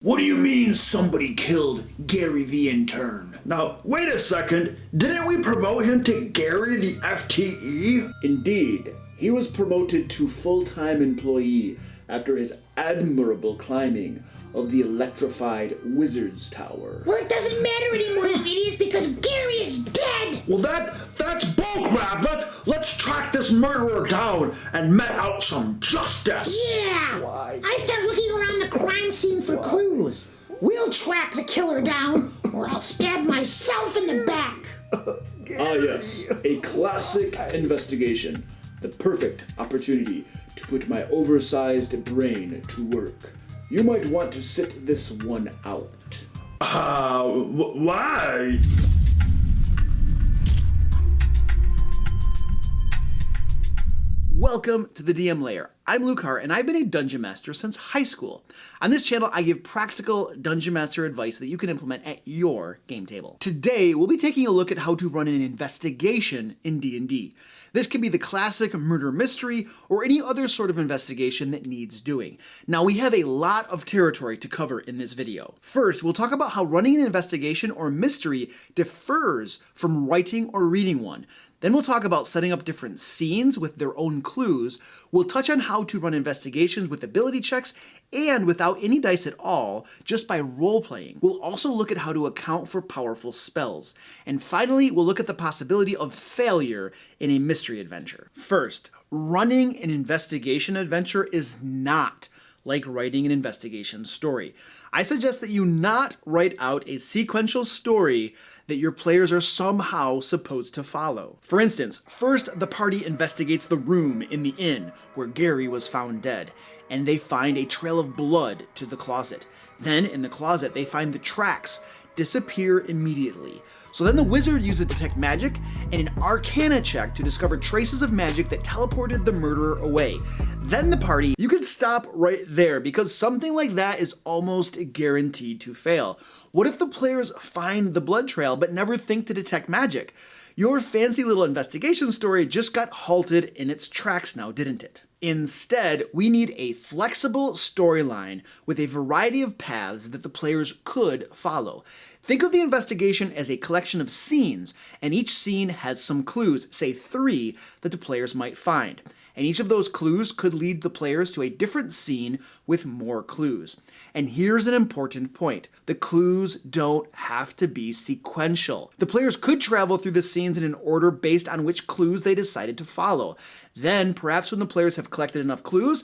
What do you mean somebody killed Gary the intern? Now, wait a second. Didn't we promote him to Gary the FTE? Indeed, he was promoted to full-time employee after his admirable climbing of the electrified Wizard's Tower. Well, it doesn't matter anymore, you idiots, because Gary is dead! Well, that's bullcrap. Let's track this murderer down and met out some justice. Yeah! Why? I start looking around the crime scene for clues. We'll track the killer down, or I'll stab myself in the back. Ah yes, a classic investigation. The perfect opportunity to put my oversized brain to work. You might want to sit this one out. Why? Welcome to the DM Lair. I'm Luke Hart, and I've been a Dungeon Master since high school. On this channel, I give practical Dungeon Master advice that you can implement at your game table. Today, we'll be taking a look at how to run an investigation in D&D. This can be the classic murder mystery or any other sort of investigation that needs doing. Now, we have a lot of territory to cover in this video. First, we'll talk about how running an investigation or mystery differs from writing or reading one. Then we'll talk about setting up different scenes with their own clues. We'll touch on how to run investigations with ability checks and without any dice at all, just by role-playing. We'll also look at how to account for powerful spells. And finally, we'll look at the possibility of failure in a mystery adventure. First, running an investigation adventure is not like writing an investigation story. I suggest that you not write out a sequential story that your players are somehow supposed to follow. For instance, first the party investigates the room in the inn where Gary was found dead, and they find a trail of blood to the closet. Then, in the closet, they find the tracks disappear immediately. So then the wizard uses detect magic and an arcana check to discover traces of magic that teleported the murderer away. Then the party, you can stop right there because something like that is almost guaranteed to fail. What if the players find the blood trail but never think to detect magic? Your fancy little investigation story just got halted in its tracks now, didn't it? Instead, we need a flexible storyline with a variety of paths that the players could follow. Think of the investigation as a collection of scenes, and each scene has some clues, say 3, that the players might find. And each of those clues could lead the players to a different scene with more clues. And here's an important point. The clues don't have to be sequential. The players could travel through the scenes in an order based on which clues they decided to follow. Then, perhaps when the players have collected enough clues,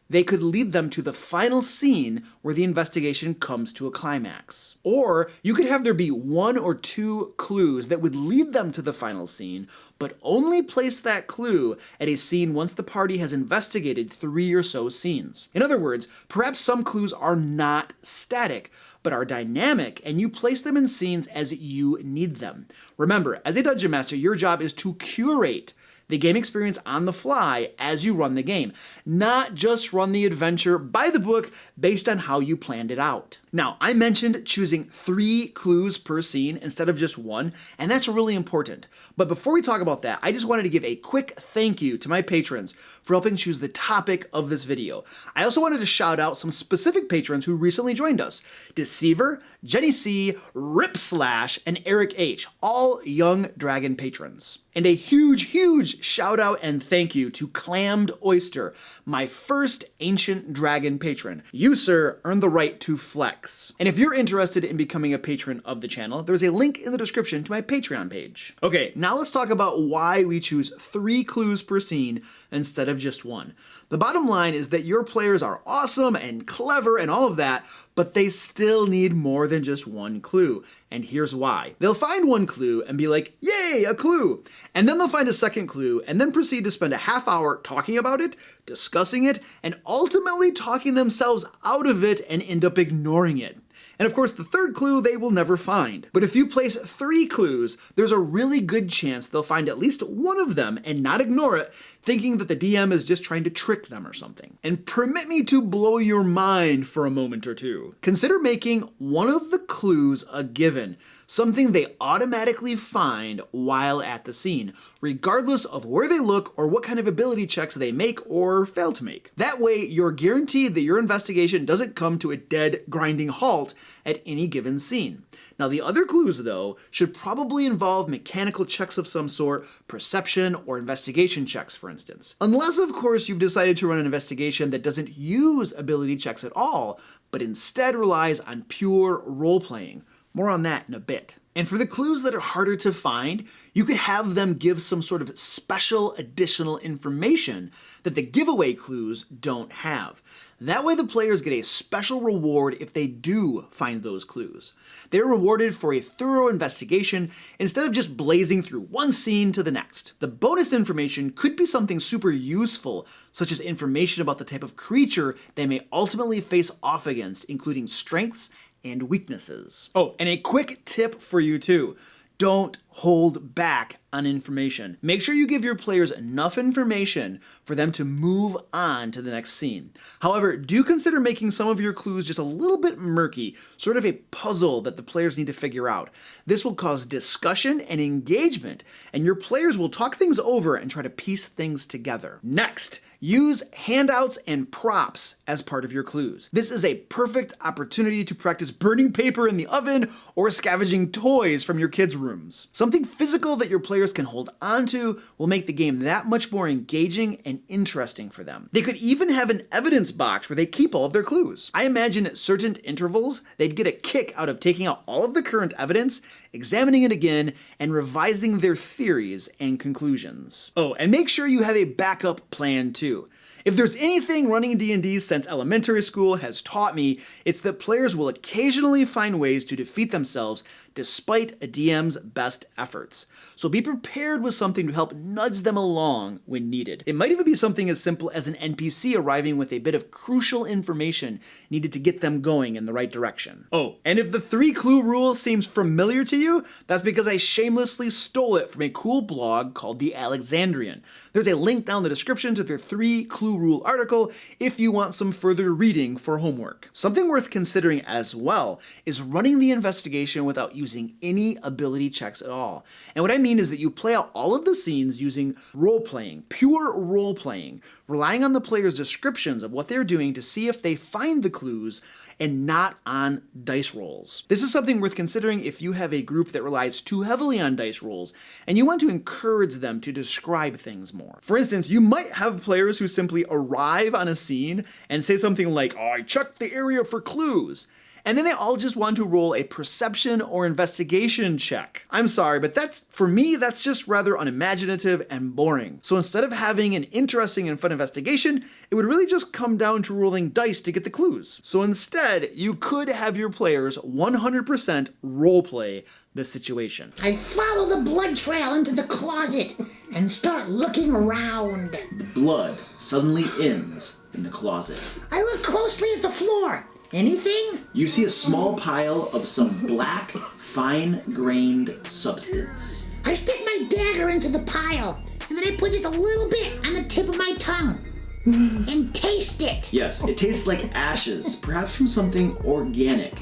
they could lead them to the final scene where the investigation comes to a climax. Or you could have there be 1 or 2 clues that would lead them to the final scene, but only place that clue at a scene once the party has investigated 3 or so scenes. In other words, perhaps some clues are not static, but are dynamic, and you place them in scenes as you need them. Remember, as a Dungeon Master, your job is to curate the game experience on the fly as you run the game, not just run the adventure by the book based on how you planned it out. Now, I mentioned choosing 3 clues per scene instead of just 1, and that's really important. But before we talk about that, I just wanted to give a quick thank you to my patrons for helping choose the topic of this video. I also wanted to shout out some specific patrons who recently joined us: Deceiver, Jenny C, Rip Slash, and Eric H, all young dragon patrons. And a huge shout out and thank you to Clammed Oyster, my first ancient dragon patron. You, sir, earned the right to flex. And if you're interested in becoming a patron of the channel, there's a link in the description to my Patreon page. Okay, now let's talk about why we choose 3 clues per scene instead of just 1. The bottom line is that your players are awesome and clever and all of that, but they still need more than just 1 clue. And here's why. They'll find 1 clue and be like, yay, a clue! And then they'll find a second clue and then proceed to spend a half hour talking about it, discussing it, and ultimately talking themselves out of it and end up ignoring it. And of course, the third clue they will never find. But if you place 3 clues, there's a really good chance they'll find at least one of them and not ignore it, thinking that the DM is just trying to trick them or something. And permit me to blow your mind for a moment or two. Consider making one of the clues a given, something they automatically find while at the scene, regardless of where they look or what kind of ability checks they make or fail to make. That way, you're guaranteed that your investigation doesn't come to a dead, grinding halt at any given scene. Now, the other clues, though, should probably involve mechanical checks of some sort, perception, or investigation checks, for instance. Unless, of course, you've decided to run an investigation that doesn't use ability checks at all, but instead relies on pure role-playing. More on that in a bit. And for the clues that are harder to find, you could have them give some sort of special additional information that the giveaway clues don't have. That way the players get a special reward if they do find those clues. They're rewarded for a thorough investigation instead of just blazing through one scene to the next. The bonus information could be something super useful, such as information about the type of creature they may ultimately face off against, including strengths and weaknesses. Oh, and a quick tip for you too. Don't hold back on information. Make sure you give your players enough information for them to move on to the next scene. However, do consider making some of your clues just a little bit murky, sort of a puzzle that the players need to figure out. This will cause discussion and engagement, and your players will talk things over and try to piece things together. Next, use handouts and props as part of your clues. This is a perfect opportunity to practice burning paper in the oven or scavenging toys from your kids' rooms. Something physical that your players can hold onto will make the game that much more engaging and interesting for them. They could even have an evidence box where they keep all of their clues. I imagine at certain intervals, they'd get a kick out of taking out all of the current evidence, examining it again, and revising their theories and conclusions. Oh, and make sure you have a backup plan too. If there's anything running D&D since elementary school has taught me, it's that players will occasionally find ways to defeat themselves despite a DM's best efforts. So be prepared with something to help nudge them along when needed. It might even be something as simple as an NPC arriving with a bit of crucial information needed to get them going in the right direction. Oh, and if the 3-clue rule seems familiar to you, that's because I shamelessly stole it from a cool blog called The Alexandrian. There's a link down in the description to their 3-clue rule article if you want some further reading for homework. Something worth considering as well is running the investigation without using any ability checks at all. And what I mean is that you play out all of the scenes using role-playing, pure role-playing, relying on the player's descriptions of what they're doing to see if they find the clues and not on dice rolls. This is something worth considering if you have a group that relies too heavily on dice rolls and you want to encourage them to describe things more. For instance, you might have players who simply arrive on a scene and say something like, "Oh, I checked the area for clues." And then they all just want to roll a perception or investigation check. I'm sorry, but for me, that's just rather unimaginative and boring. So instead of having an interesting and fun investigation, it would really just come down to rolling dice to get the clues. So instead, you could have your players 100% roleplay the situation. I follow the blood trail into the closet and start looking around. The blood suddenly ends in the closet. I look closely at the floor. Anything? You see a small pile of some black, fine-grained substance. I stick my dagger into the pile, and then I put just a little bit on the tip of my tongue and taste it. Yes, it tastes like ashes, perhaps from something organic.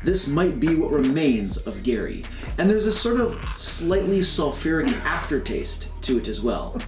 This might be what remains of Gary, and there's a sort of slightly sulfuric aftertaste to it as well,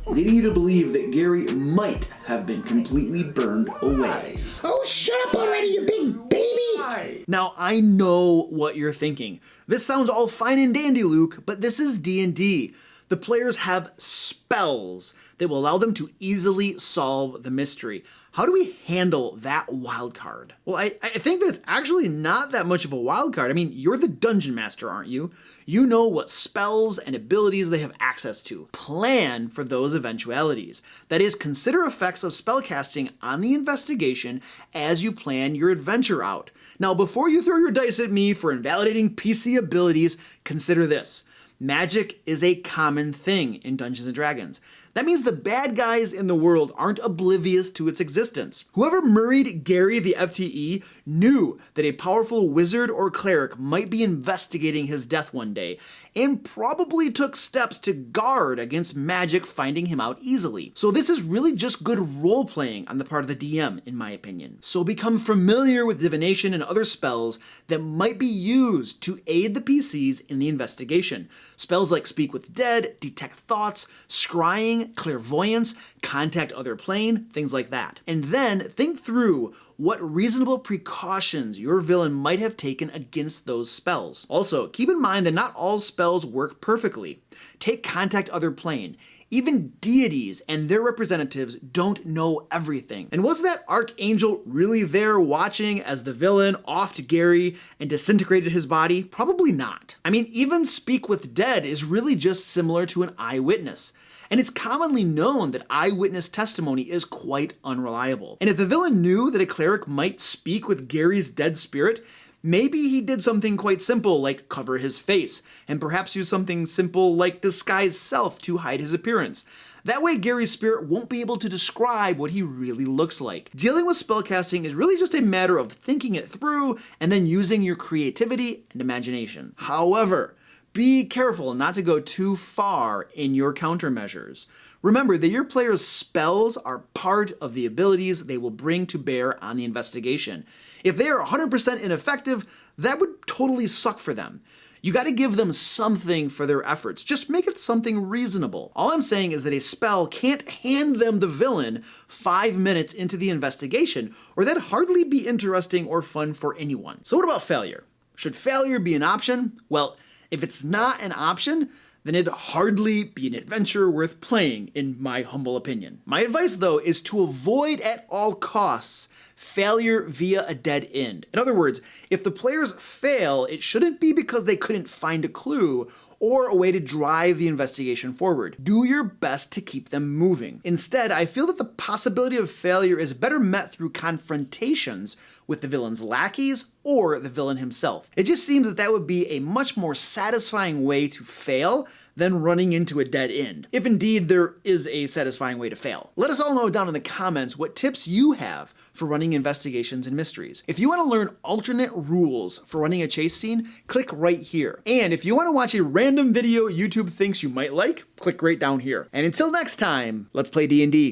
leading you to believe that Gary might have been completely burned away. Oh, shut up already, you big baby! Now, I know what you're thinking. This sounds all fine and dandy, Luke, but this is D&D. The players have spells that will allow them to easily solve the mystery. How do we handle that wild card? Well, I think that it's actually not that much of a wild card. I mean, you're the dungeon master, aren't you? You know what spells and abilities they have access to. Plan for those eventualities. That is, consider effects of spellcasting on the investigation as you plan your adventure out. Now, before you throw your dice at me for invalidating PC abilities, consider this. Magic is a common thing in Dungeons & Dragons. That means the bad guys in the world aren't oblivious to its existence. Whoever murried Gary the FTE knew that a powerful wizard or cleric might be investigating his death one day, and probably took steps to guard against magic finding him out easily. So this is really just good role-playing on the part of the DM, in my opinion. So become familiar with divination and other spells that might be used to aid the PCs in the investigation. Spells like Speak with Dead, Detect Thoughts, Scrying, Clairvoyance, Contact Other Plane, things like that. And then think through what reasonable precautions your villain might have taken against those spells. Also, keep in mind that not all spells work perfectly. Take Contact Other Plane. Even deities and their representatives don't know everything. And was that archangel really there watching as the villain offed Gary and disintegrated his body? Probably not. I mean, even Speak with Dead is really just similar to an eyewitness. And it's commonly known that eyewitness testimony is quite unreliable. And if the villain knew that a cleric might speak with Gary's dead spirit, maybe he did something quite simple like cover his face, and perhaps use something simple like disguise self to hide his appearance. That way Gary's spirit won't be able to describe what he really looks like. Dealing with spellcasting is really just a matter of thinking it through and then using your creativity and imagination. However, be careful not to go too far in your countermeasures. Remember that your player's spells are part of the abilities they will bring to bear on the investigation. If they are 100% ineffective, that would totally suck for them. You gotta give them something for their efforts. Just make it something reasonable. All I'm saying is that a spell can't hand them the villain 5 minutes into the investigation, or that'd hardly be interesting or fun for anyone. So what about failure? Should failure be an option? Well, if it's not an option, then it'd hardly be an adventure worth playing, in my humble opinion. My advice, though, is to avoid at all costs failure via a dead end. In other words, if the players fail, it shouldn't be because they couldn't find a clue or a way to drive the investigation forward. Do your best to keep them moving. Instead, I feel that the possibility of failure is better met through confrontations with the villain's lackeys or the villain himself. It just seems that that would be a much more satisfying way to fail than running into a dead end, if indeed there is a satisfying way to fail. Let us all know down in the comments what tips you have for running investigations and mysteries. If you want to learn alternate rules for running a chase scene, click right here. And if you want to watch a random video YouTube thinks you might like, click right down here. And until next time, let's play D&D.